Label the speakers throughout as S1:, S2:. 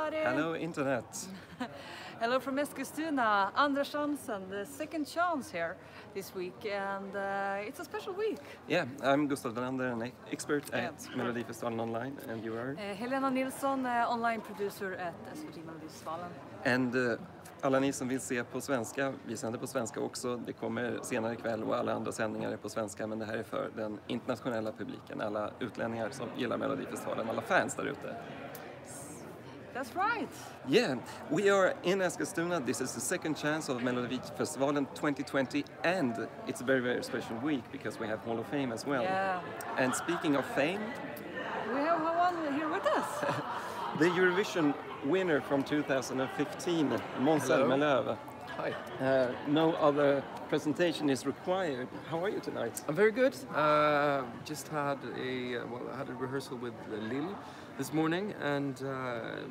S1: everybody!
S2: Hello internet!
S1: Hello from Eskilstuna, Andra chansen, the second chance here this week, and it's a special week.
S2: Yeah, I'm Gustav Dahlander, an expert at Melodifestivalen online, and you are?
S1: Helena Nilsson, online producer at SVT Melodifestivalen.
S2: And alla ni som vill se på svenska, vi sänder på svenska också, det kommer senare ikväll och alla andra sändningar är på svenska, men det här är för den internationella publiken, alla utlänningar som gillar Melodifestivalen, alla fans där ute.
S1: That's right.
S2: Yeah, we are in Eskilstuna. This is the second chance of Melodifestivalen 2020, and it's a very, very special week because we have Hall of Fame as well.
S1: Yeah.
S2: And speaking of fame,
S1: we have one here with us.
S2: The Eurovision winner from 2015, Måns Zelmerlöw.
S3: Hi.
S2: No other presentation is required. How are you tonight?
S3: I'm very good. Just had a rehearsal with Lille this morning, and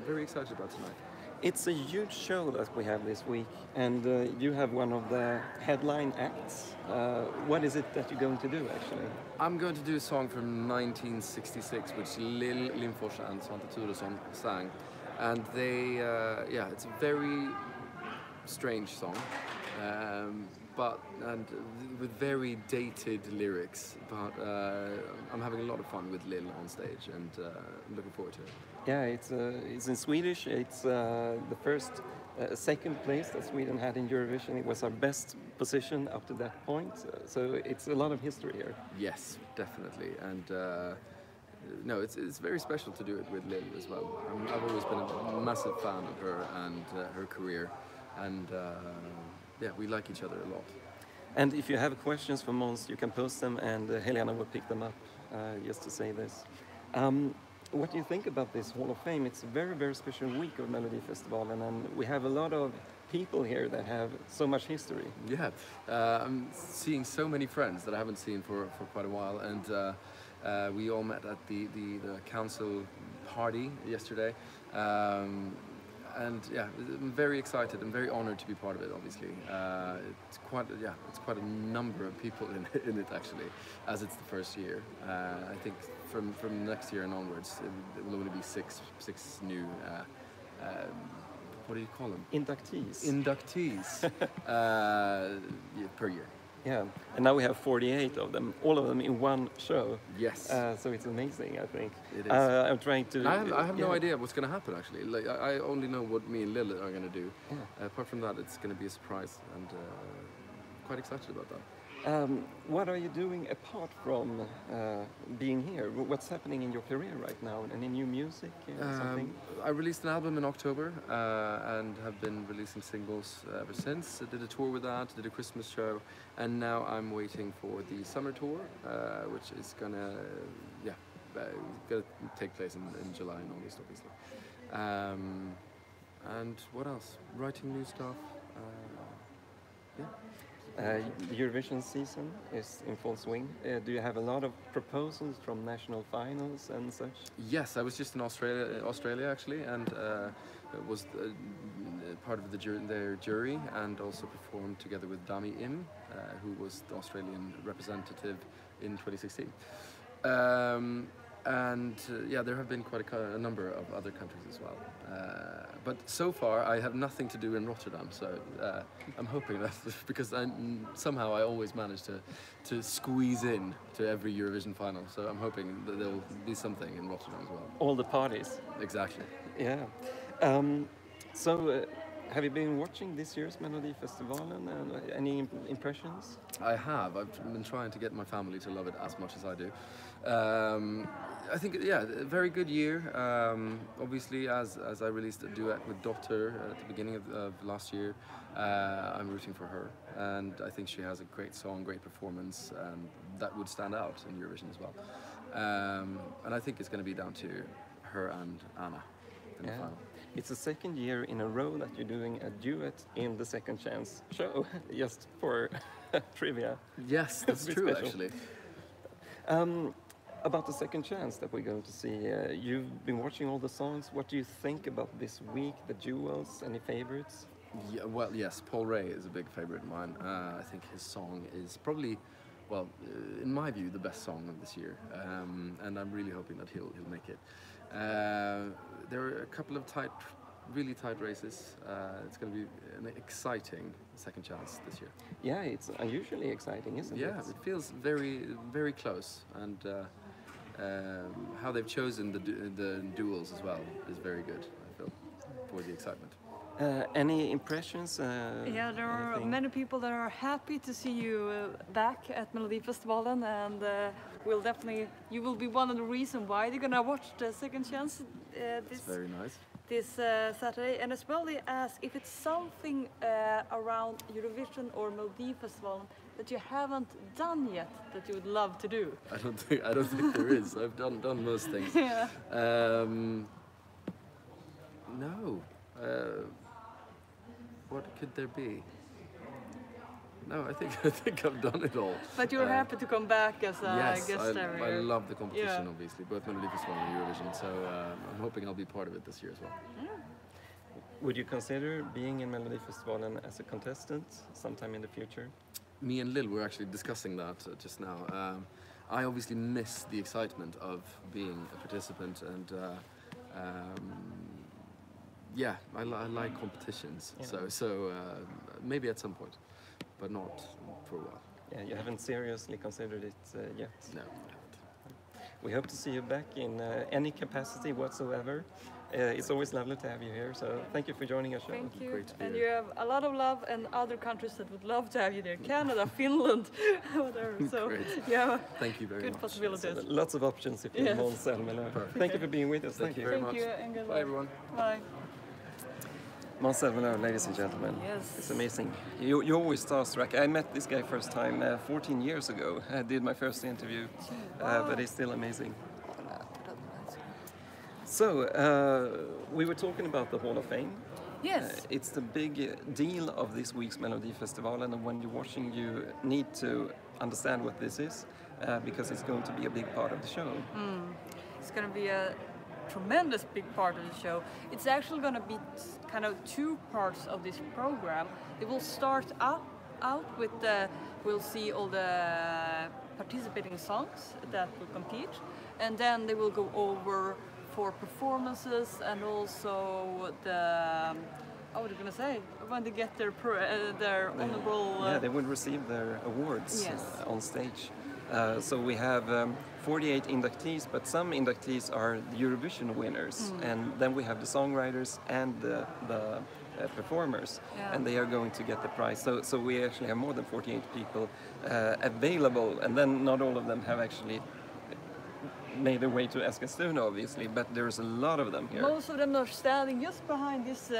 S3: very excited about tonight.
S2: It's a huge show that we have this week, and you have one of the headline acts. What is it that you're going to do, actually?
S3: I'm going to do a song from 1966, which Lille, Lindfors and Svante Thuresson sang. And they, it's a very strange song, and with very dated lyrics. But I'm having a lot of fun with Lille on stage, and looking forward to it.
S2: Yeah, it's in Swedish. It's the second place that Sweden had in Eurovision. It was our best position up to that point. So it's a lot of history here.
S3: Yes, definitely, and. No, it's very special to do it with Lille as well. I've always been a massive fan of her and her career, and we like each other a lot.
S2: And if you have questions for Måns, you can post them, and Helena will pick them up. Just to say this, what do you think about this Hall of Fame? It's a very, very special week of Melodifestivalen, and we have a lot of people here that have so much history.
S3: Yeah, I'm seeing so many friends that I haven't seen for quite a while, and. We all met at the council party yesterday, and I'm very excited. I'm very honored to be part of it. Obviously, it's quite a number of people in it actually, as it's the first year. I think from next year and onwards, it will only be six new. What do you call them?
S2: Inductees.
S3: Inductees per year.
S2: Yeah, and now we have 48 of them, all of them in one show.
S3: Yes.
S2: So it's amazing, I think.
S3: It is.
S2: I'm trying to...
S3: I have no idea what's going to happen, actually. Like, I only know what me and Lille are going to do.
S2: Yeah.
S3: Apart from that, it's going to be a surprise, and quite excited about that.
S2: What are you doing apart from being here? What's happening in your career right now? Any new music? Something?
S3: I released an album in October and have been releasing singles ever since. I did a tour with that, did a Christmas show, and now I'm waiting for the summer tour, which is gonna take place in July and August, obviously. And what else? Writing new stuff.
S2: The Eurovision season is in full swing. Do you have a lot of proposals from national finals and such?
S3: Yes, I was just in Australia actually, and was part of their jury, and also performed together with Dami Im, who was the Australian representative in 2016. There have been quite a number of other countries as well. But so far, I have nothing to do in Rotterdam, so I'm hoping that because somehow I always manage to squeeze in to every Eurovision final. So I'm hoping that there'll be something in Rotterdam as well.
S2: All the parties.
S3: Exactly.
S2: Yeah. Have you been watching this year's Melodifestivalen, and any impressions?
S3: I have. I've been trying to get my family to love it as much as I do. I think, a very good year. Obviously, as I released a duet with Dotter at the beginning of last year, I'm rooting for her. And I think she has a great song, great performance, and that would stand out in Eurovision as well. And I think it's going to be down to her and Anna in the final.
S2: It's the second year in a row that you're doing a duet in the Second Chance show, just for trivia.
S3: Yes, that's true, actually.
S2: About the Second Chance that we're going to see, you've been watching all the songs. What do you think about this week, the duels? Any favorites?
S3: Yeah, well, yes, Paul Ray is a big favorite of mine. I think his song is probably, in my view, the best song of this year, and I'm really hoping that he'll make it. There are a couple of tight really tight races. It's going to be an exciting second chance this year.
S2: Yeah, it's unusually exciting, isn't it?
S3: Yeah, it feels very, very close, and how they've chosen the duels as well is very good. I feel for the excitement.
S2: Any impressions?
S1: Yeah, there are
S2: anything?
S1: many people that are happy to see you back at Melodifestivalen, and you will be one of the reasons why they're gonna watch the second chance
S3: It's very nice.
S1: this Saturday. And as well, they ask if it's something around Eurovision or Melodifestivalen that you haven't done yet that you would love to do.
S3: I don't think there is. I've done most things.
S1: Yeah.
S3: No. What could there be? No, I think I've done it all.
S1: But you're happy to come back as a
S3: Yes,
S1: guest star
S3: I
S1: here.
S3: love the competition,
S1: Yeah.
S3: obviously, both Melodifestivalen and Eurovision. So I'm hoping I'll be part of it this year as well.
S2: Would you consider being in Melodifestivalen as a contestant sometime in the future?
S3: Me and Lil were actually discussing that just now. I obviously miss the excitement of being a participant, and yeah, I like competitions.
S2: Yeah.
S3: So maybe at some point, but not for a while.
S2: Yeah, you haven't seriously considered it yet.
S3: No, I haven't.
S2: We hope to see you back in any capacity whatsoever. It's always lovely to have you here, so thank you for joining our show.
S1: Thank you.
S3: Great to be
S1: And
S3: here.
S1: you have a lot of love, and other countries that would love to have you there. Canada, Finland, whatever. So
S3: Great.
S1: yeah,
S3: Thank you very
S1: good
S3: much.
S1: possibilities.
S2: Lots of options if you're
S1: Yes.
S2: Måns Zelmerlöw.
S3: Perfect.
S2: Thank you for being with us.
S3: Thank you very
S1: Thank
S3: much.
S1: you, and good
S3: Bye,
S1: luck.
S3: everyone.
S1: Bye.
S2: Måns Zelmerlöw, ladies and gentlemen.
S1: Yes.
S2: It's amazing. You're always starstruck. I met this guy first time 14 years ago. I did my first interview, but he's still amazing. So, we were talking about the Hall of Fame.
S1: Yes.
S2: It's the big deal of this week's Melodifestivalen, and when you're watching, you need to understand what this is, because it's going to be a big part of the show.
S1: It's going to be a tremendous big part of the show. It's actually going to be kind of two parts of this program. It will start out with we'll see all the participating songs that will compete, and then they will go over for performances and also the what are you gonna say when they get their honorable.
S2: Yeah, they will receive their awards
S1: Yes.
S2: On stage. So we have 48 inductees, but some inductees are the Eurovision winners, and then we have the songwriters and the performers,
S1: Yeah.
S2: and they are going to get the prize. So we actually have more than 48 people available, and then not all of them have actually made their way to Eskilstuna, obviously, but there's a lot of them here.
S1: Most of them are standing just behind this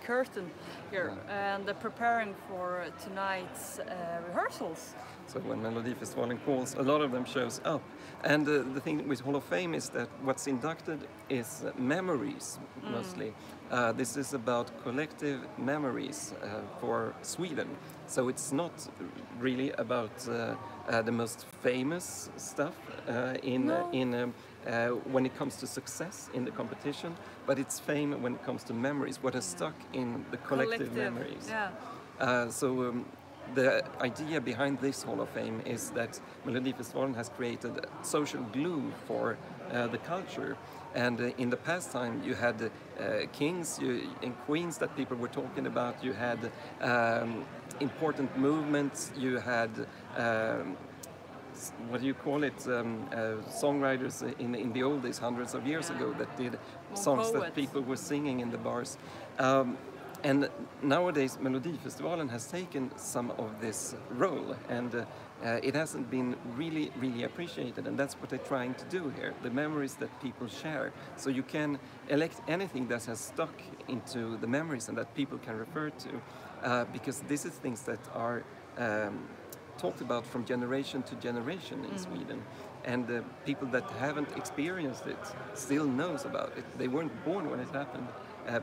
S1: curtain here, and they're preparing for tonight's rehearsals.
S2: So when Melodifestivalen calls, a lot of them shows up. And the thing with Hall of Fame is that what's inducted is memories, mostly. This is about collective memories for Sweden. So it's not really about the most famous stuff when it comes to success in the competition, but it's fame when it comes to memories, what has stuck in the collective memories.
S1: Yeah.
S2: The idea behind this Hall of Fame is that Melodifestivalen has created social glue for the culture. And in the past time, you had kings and queens that people were talking about. You had important movements. You had what do you call it? Songwriters in the old days, hundreds of years ago, that did songs that people were singing in the bars. And nowadays, Melodifestivalen has taken some of this role, and it hasn't been really appreciated, and that's what they're trying to do here, the memories that people share. So you can elect anything that has stuck into the memories and that people can refer to, because this is things that are talked about from generation to generation in Sweden. And people that haven't experienced it still knows about it. They weren't born when it happened,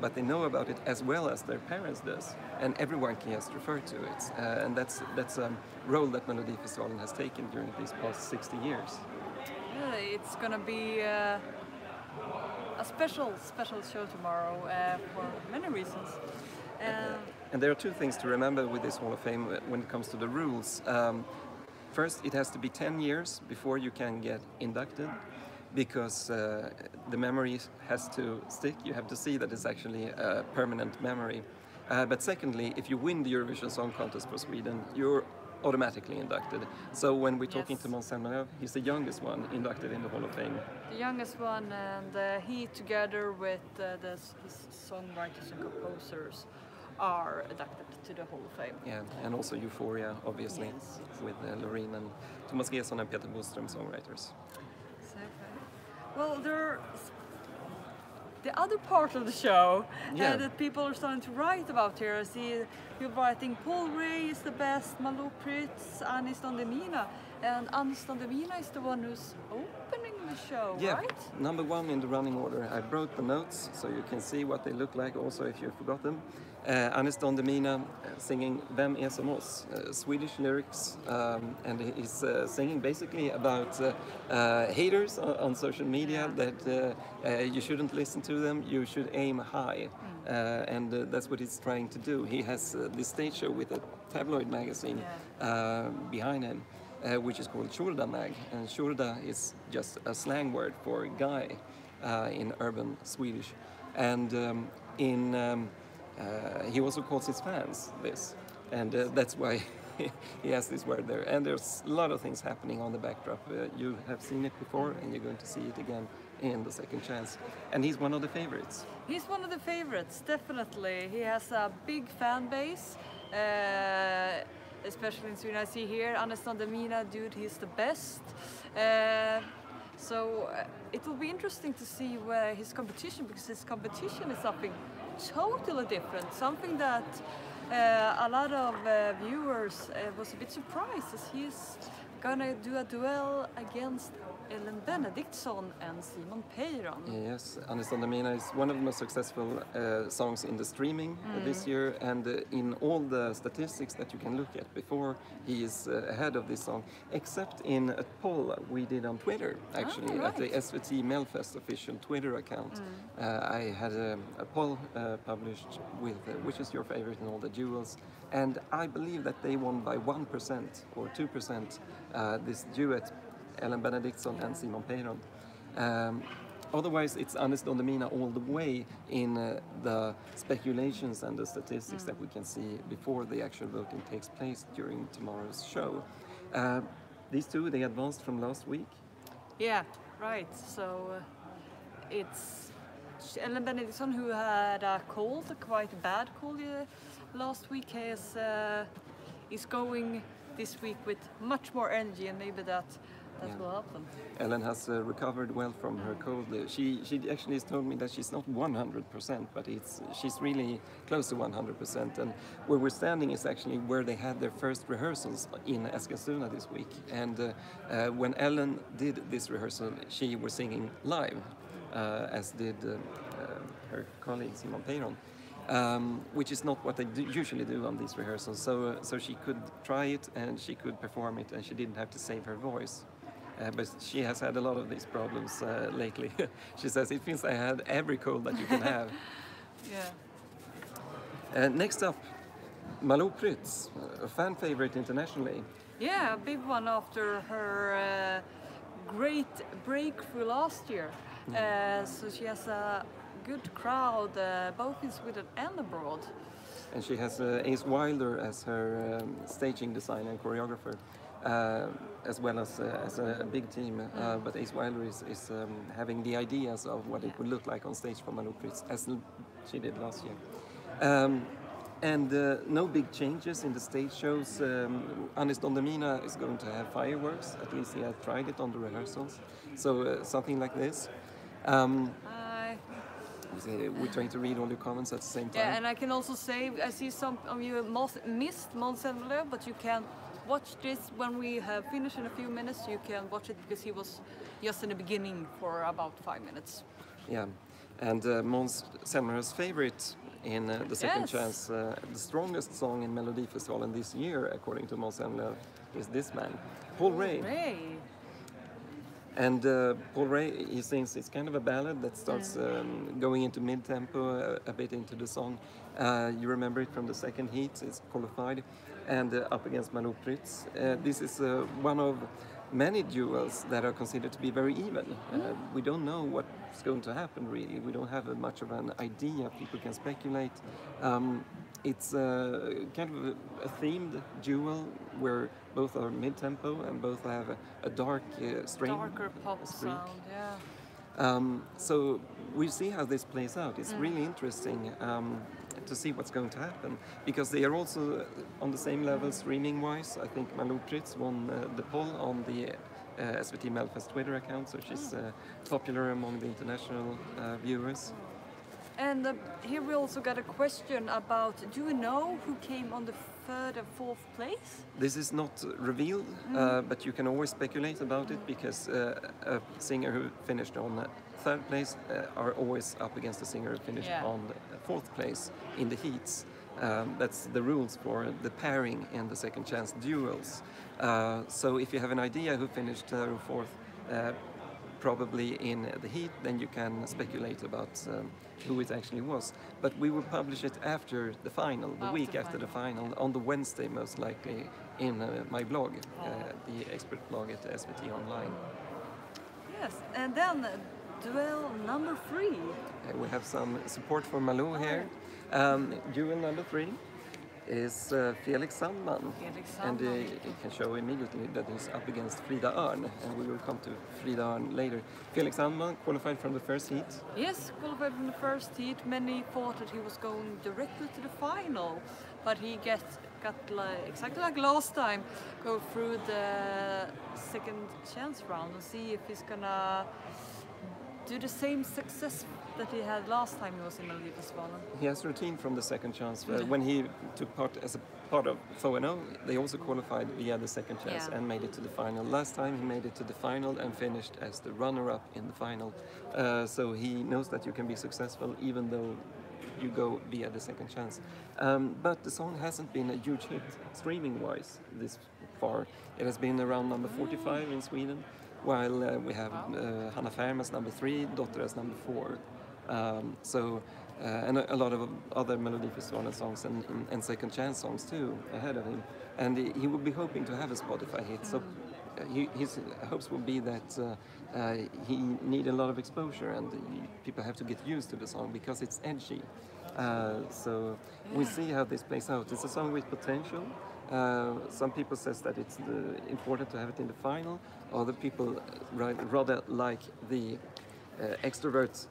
S2: but they know about it as well as their parents does. And everyone can just refer to it. And that's a role that Melodifestivalen has taken during these past 60 years.
S1: Yeah, it's gonna be a special show tomorrow for many reasons.
S2: And there are two things to remember with this Hall of Fame when it comes to the rules. First, it has to be 10 years before you can get inducted. because the memory has to stick. You have to see that it's actually a permanent memory. But secondly, if you win the Eurovision Song Contest for Sweden, you're automatically inducted. So when we're talking to Måns Zelmerlöw, he's the youngest one inducted in the Hall of Fame.
S1: The youngest one, and he, together with his songwriters and composers, are inducted to the Hall of Fame.
S2: Yeah, and also Euphoria, obviously, with Loreen and Thomas Gesson and Peter Boström songwriters.
S1: Exactly. Well, the other part of the show that people are starting to write about here. I see people writing Paul Ray is the best, Malou Prytz, Anis Don Demina. And Anis Don Demina is the one who's opening the show, right?
S2: Number one in the running order. I brought the notes so you can see what they look like also if you forgot them. Anis Don Demina singing Vem är som oss, Swedish lyrics, and he's singing basically about haters on social media, that you shouldn't listen to them, you should aim high. And that's what he's trying to do. He has this stage show with a tabloid magazine behind him, which is called Shurda Mag, and Shurda is just a slang word for guy in urban Swedish. And he also calls his fans this, and that's why he has this word there. And there's a lot of things happening on the backdrop. You have seen it before, and you're going to see it again in the second chance. And he's one of the favorites.
S1: He's one of the favorites, definitely. He has a big fan base, especially in Sweden. I see here, Anis Don Demina, dude, he's the best. So it will be interesting to see where his competition, because his competition is something totally different, something that a lot of viewers was a bit surprised, as he's gonna do a duel against Ellen Benediktsson and Simon Peyron.
S2: Yes, Anis Don Demina is one of the most successful songs in the streaming this year, and in all the statistics that you can look at before, he is ahead of this song, except in a poll we did on Twitter, actually, at the SVT Melfest official Twitter account. I had a poll published with which is your favorite in all the duels, and I believe that they won by 1% or 2%, this duet, Ellen Benediktsson and Simon Peyron. Otherwise, it's Anis Don Demina all the way in the speculations and the statistics that we can see before the actual voting takes place during tomorrow's show. These two, they advanced from last week.
S1: Yeah, right. So it's Ellen Benediktsson, who had a cold, a quite bad cold last week, is going this week with much more energy, and maybe that will help them.
S2: Ellen has recovered well from her cold. She actually has told me that she's not 100%, but she's really close to 100%. And where we're standing is actually where they had their first rehearsals in Eskilstuna this week. And when Ellen did this rehearsal, she was singing live, as did her colleague Simon Peyron. Which is not what they usually do on these rehearsals. So she could try it and she could perform it, and she didn't have to save her voice. But she has had a lot of these problems lately. She says, it feels I had every cold that you can have. Next up, Malou Prytz, a fan favorite internationally.
S1: Yeah, a big one after her great breakthrough last year. So she has a good crowd, both in Sweden and abroad.
S2: And she has Ace Wilder as her staging designer and choreographer, as well as a big team. But Ace Wilder is having the ideas of what it would look like on stage for Malou Prytz, as she did last year. And no big changes in the stage shows. Anis Don Demina is going to have fireworks, at least he had tried it on the rehearsals. So something like this. We're trying to read all your comments at the same time.
S1: Yeah, and I can also say, I see some of you missed Måns Zelmerlöw, but you can watch this when we have finished in a few minutes. You can watch it because he was just in the beginning for about 5 minutes.
S2: Yeah, and Måns Zelmerlöw's favorite in the second chance, the strongest song in Melodifestivalen this year, according to Måns Zelmerlöw, is this man, Paul Ray. And Paul Ray, he sings, it's kind of a ballad that starts going into mid-tempo, a bit into the song. You remember it from the second heat, it's qualified, and up against Malou Prytz. This is one of many duels that are considered to be very even. We don't know what's going to happen really. We don't have much of an idea. People can speculate. It's kind of a themed duel where both are mid-tempo and both have a dark string.
S1: Darker pop
S2: streak.
S1: sound, yeah.
S2: So we see how this plays out. It's really interesting to see what's going to happen because they are also on the same level streaming-wise. I think Malou Prytz won the poll on the SVT Melfest Twitter account, so she's popular among the international viewers.
S1: And here we also got a question about, do you know who came on the 3rd and 4th place?
S2: This is not revealed, but you can always speculate about it because a singer who finished on 3rd place are always up against a singer who finished on 4th place in the heats. That's the rules for the pairing in the second chance duels. So if you have an idea who finished 3rd or 4th, probably in the heat, then you can speculate about who it actually was. But we will publish it after the final, the week after the final, on the Wednesday most likely, in my blog, the expert blog at SVT Online.
S1: Yes, and then duel number 3.
S2: We have some support for Malou here. Duel number 3 is Felix Sandman. And you can show immediately that he's up against Frida Örn, and we will come to Frida Örn later. Felix Sandman qualified from the first heat.
S1: Yes, qualified from the first heat. Many thought that he was going directly to the final, but he got like, exactly like last time, go through the second chance round and see if he's gonna do the same success that he had last time he was in Melodifestivalen.
S2: He has routine from the second chance. When he took part as a part of FONO, they also qualified via the second chance and made it to the final. Last time he made it to the final and finished as the runner-up in the final. So he knows that you can be successful even though you go via the second chance. But the song hasn't been a huge hit streaming-wise this far. It has been around number 45 in Sweden, while we have Hanna Färm as number 3, Dotter as number 4. And a lot of other Melodifestivalen songs and second chance songs too ahead of him. And he will be hoping to have a Spotify hit. So his hopes will be that he need a lot of exposure and people have to get used to the song because it's edgy. So we'll see how this plays out. It's a song with potential. Some people says that it's important to have it in the final. Other people rather like the extrovert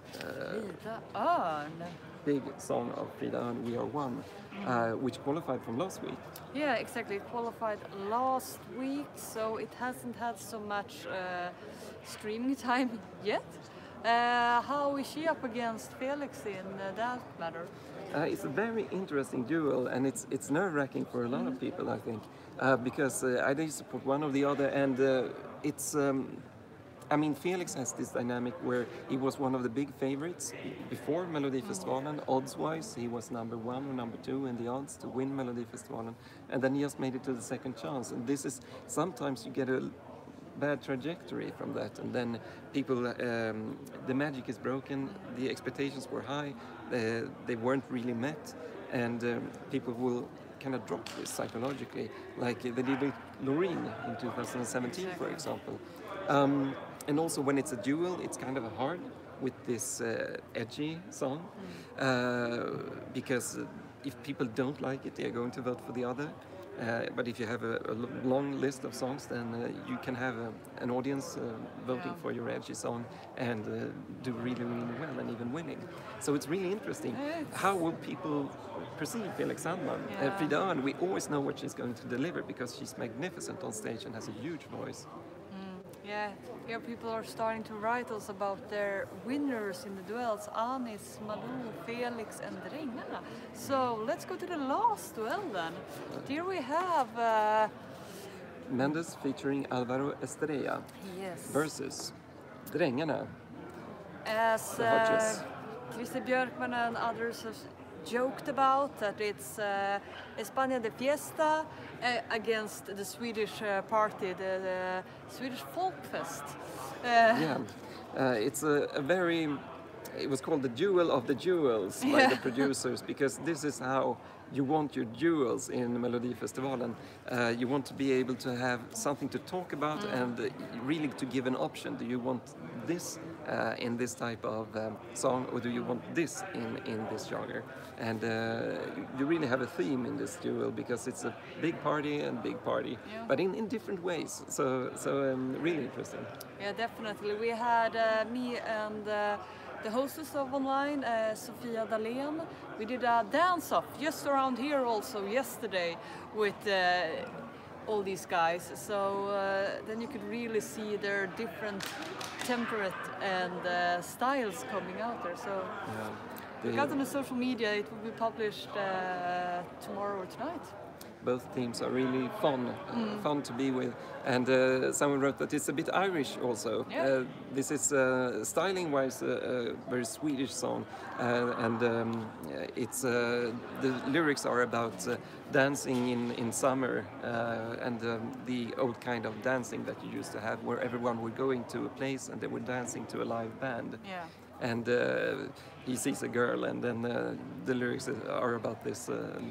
S2: big song of Frida Örn, We Are One, which qualified from last week.
S1: Yeah, exactly. It qualified last week, so it hasn't had so much streaming time yet. How is she up against Felix in that matter?
S2: It's a very interesting duel, and it's nerve-wracking for a lot of people, I think, because either you support one or the other, and it's. I mean, Felix has this dynamic where he was one of the big favorites before Melodifestivalen. Odds-wise, he was number 1 or number 2 in the odds to win Melodifestivalen, and then he just made it to the second chance. And this is sometimes you get a bad trajectory from that, and then people, the magic is broken. The expectations were high, they weren't really met, and people will kind of drop this psychologically, like they did with Loreen in 2017, for example. And also when it's a duel, it's kind of hard with this edgy song, because if people don't like it, they're going to vote for the other. But if you have a long list of songs, then you can have an audience voting for your edgy song and do really, really well and even winning. So it's really interesting. How will people perceive Felix Sandman? Frida Örn, we always know what she's going to deliver because she's magnificent on stage and has a huge voice.
S1: Yeah, here people are starting to write us about their winners in the duels, Anis, Malou, Felix and Drängarna. So let's go to the last duel then. Here we have
S2: Mendes featuring Alvaro Estrella versus Drängarna.
S1: As Christer Björkman and others have joked about, that it's España de Fiesta against the Swedish party, the Swedish Folkfest.
S2: It's a very it was called the Jewel of the Jewels by the producers, because this is how you want your jewels in Melodifestivalen. You want to be able to have something to talk about and really to give an option. Do you want this in this type of song, or do you want this in this genre? And you really have a theme in this duel, because it's a big party and big party, but in different ways. So really interesting.
S1: Yeah, definitely. We had me and the hostess of online, Gustav Dahlander. We did a dance-off just around here also yesterday with all these guys. So then you could really see their different temperate and styles coming out there. So look out on the social media. It will be published tomorrow or tonight.
S2: Both teams are really fun to be with, and someone wrote that it's a bit Irish also.
S1: Yeah.
S2: This is styling-wise a very Swedish song, and it's the lyrics are about dancing in summer and the old kind of dancing that you used to have, where everyone were going to a place and they were dancing to a live band.
S1: Yeah.
S2: And he sees a girl, and then the lyrics are about this.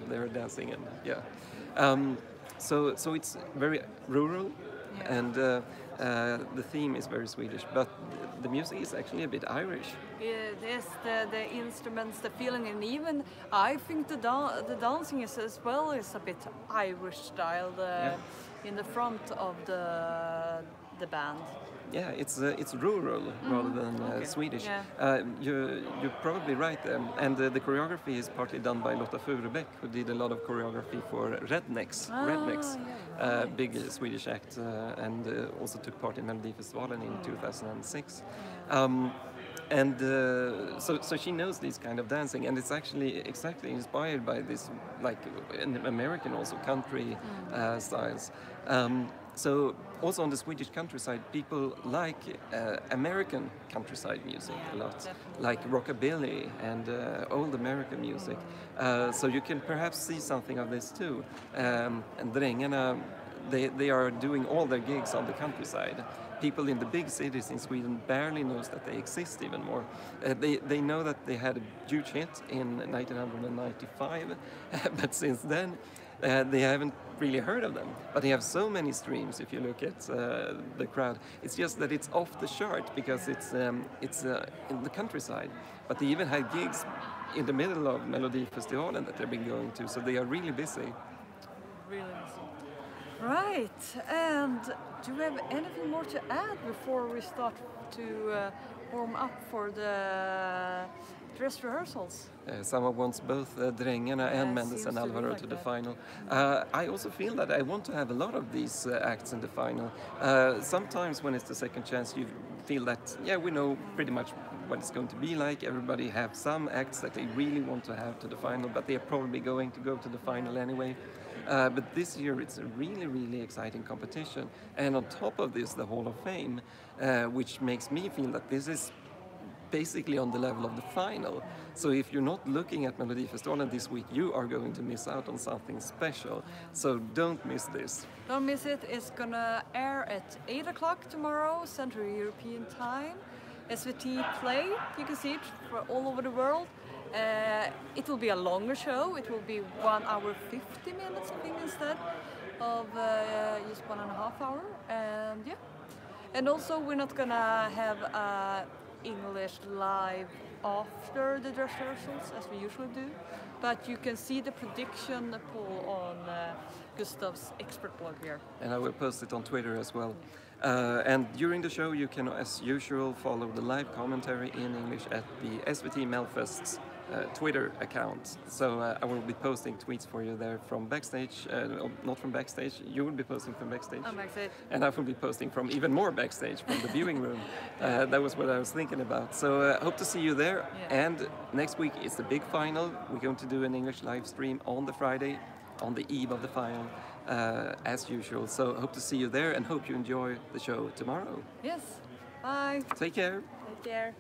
S2: They're dancing, and so it's very rural, and the theme is very Swedish, but the music is actually a bit Irish.
S1: It is the instruments, the feeling, and even I think the dancing is as well is a bit Irish style. In the front of the band.
S2: Yeah, it's rural rather than Swedish.
S1: Yeah.
S2: You're probably right, and the choreography is partly done by Lotta Furubeck, who did a lot of choreography for Rednecks, big Swedish act, and also took part in Melodifestivalen in 2006. And so she knows this kind of dancing, and it's actually exactly inspired by this, like in American also country styles. So also on the Swedish countryside, people like American countryside music a lot,
S1: definitely.
S2: like rockabilly and old American music. So you can perhaps see something of this too. And Drängarna, they are doing all their gigs on the countryside. People in the big cities in Sweden barely knows that they exist even more. They know that they had a huge hit in 1995, but since then they haven't really heard of them. But they have so many streams if you look at the crowd. It's just that it's off the chart because it's in the countryside. But they even had gigs in the middle of Melodifestivalen that they've been going to, so they are really busy.
S1: Really busy. Right, and do we have anything more to add before we start to warm up for the dress rehearsals?
S2: Someone wants both Drängarna and Mendes and Alvaro to the final. I also feel that I want to have a lot of these acts in the final. Sometimes when it's the second chance, you feel that, we know pretty much what it's going to be like. Everybody have some acts that they really want to have to the final, but they are probably going to go to the final anyway. But this year it's a really, really exciting competition. And on top of this, the Hall of Fame, which makes me feel that this is basically on the level of the final. So if you're not looking at Melodifestivalen this week, you are going to miss out on something special. So don't miss this.
S1: Don't miss it. It's gonna air at 8 o'clock tomorrow, Central European Time. SVT Play, you can see it all over the world. It will be a longer show. It will be 1 hour 50 minutes, I think, instead of just 1.5 hours. And also we're not gonna have English live after the dress rehearsals as we usually do, but you can see the prediction poll on Gustav's expert blog here.
S2: And I will post it on Twitter as well. And during the show you can, as usual, follow the live commentary in English at the SVT Melfest's Twitter account. So I will be posting tweets for you there from backstage, not from backstage, you will be posting from backstage.
S1: I'm backstage.
S2: And I will be posting from even more backstage, from the viewing room. That was what I was thinking about. So hope to see you there.
S1: Yeah.
S2: And next week is the big final. We're going to do an English live stream on the Friday, on the eve of the final, as usual. So hope to see you there and hope you enjoy the show tomorrow.
S1: Yes. Bye.
S2: Take care.
S1: Take care.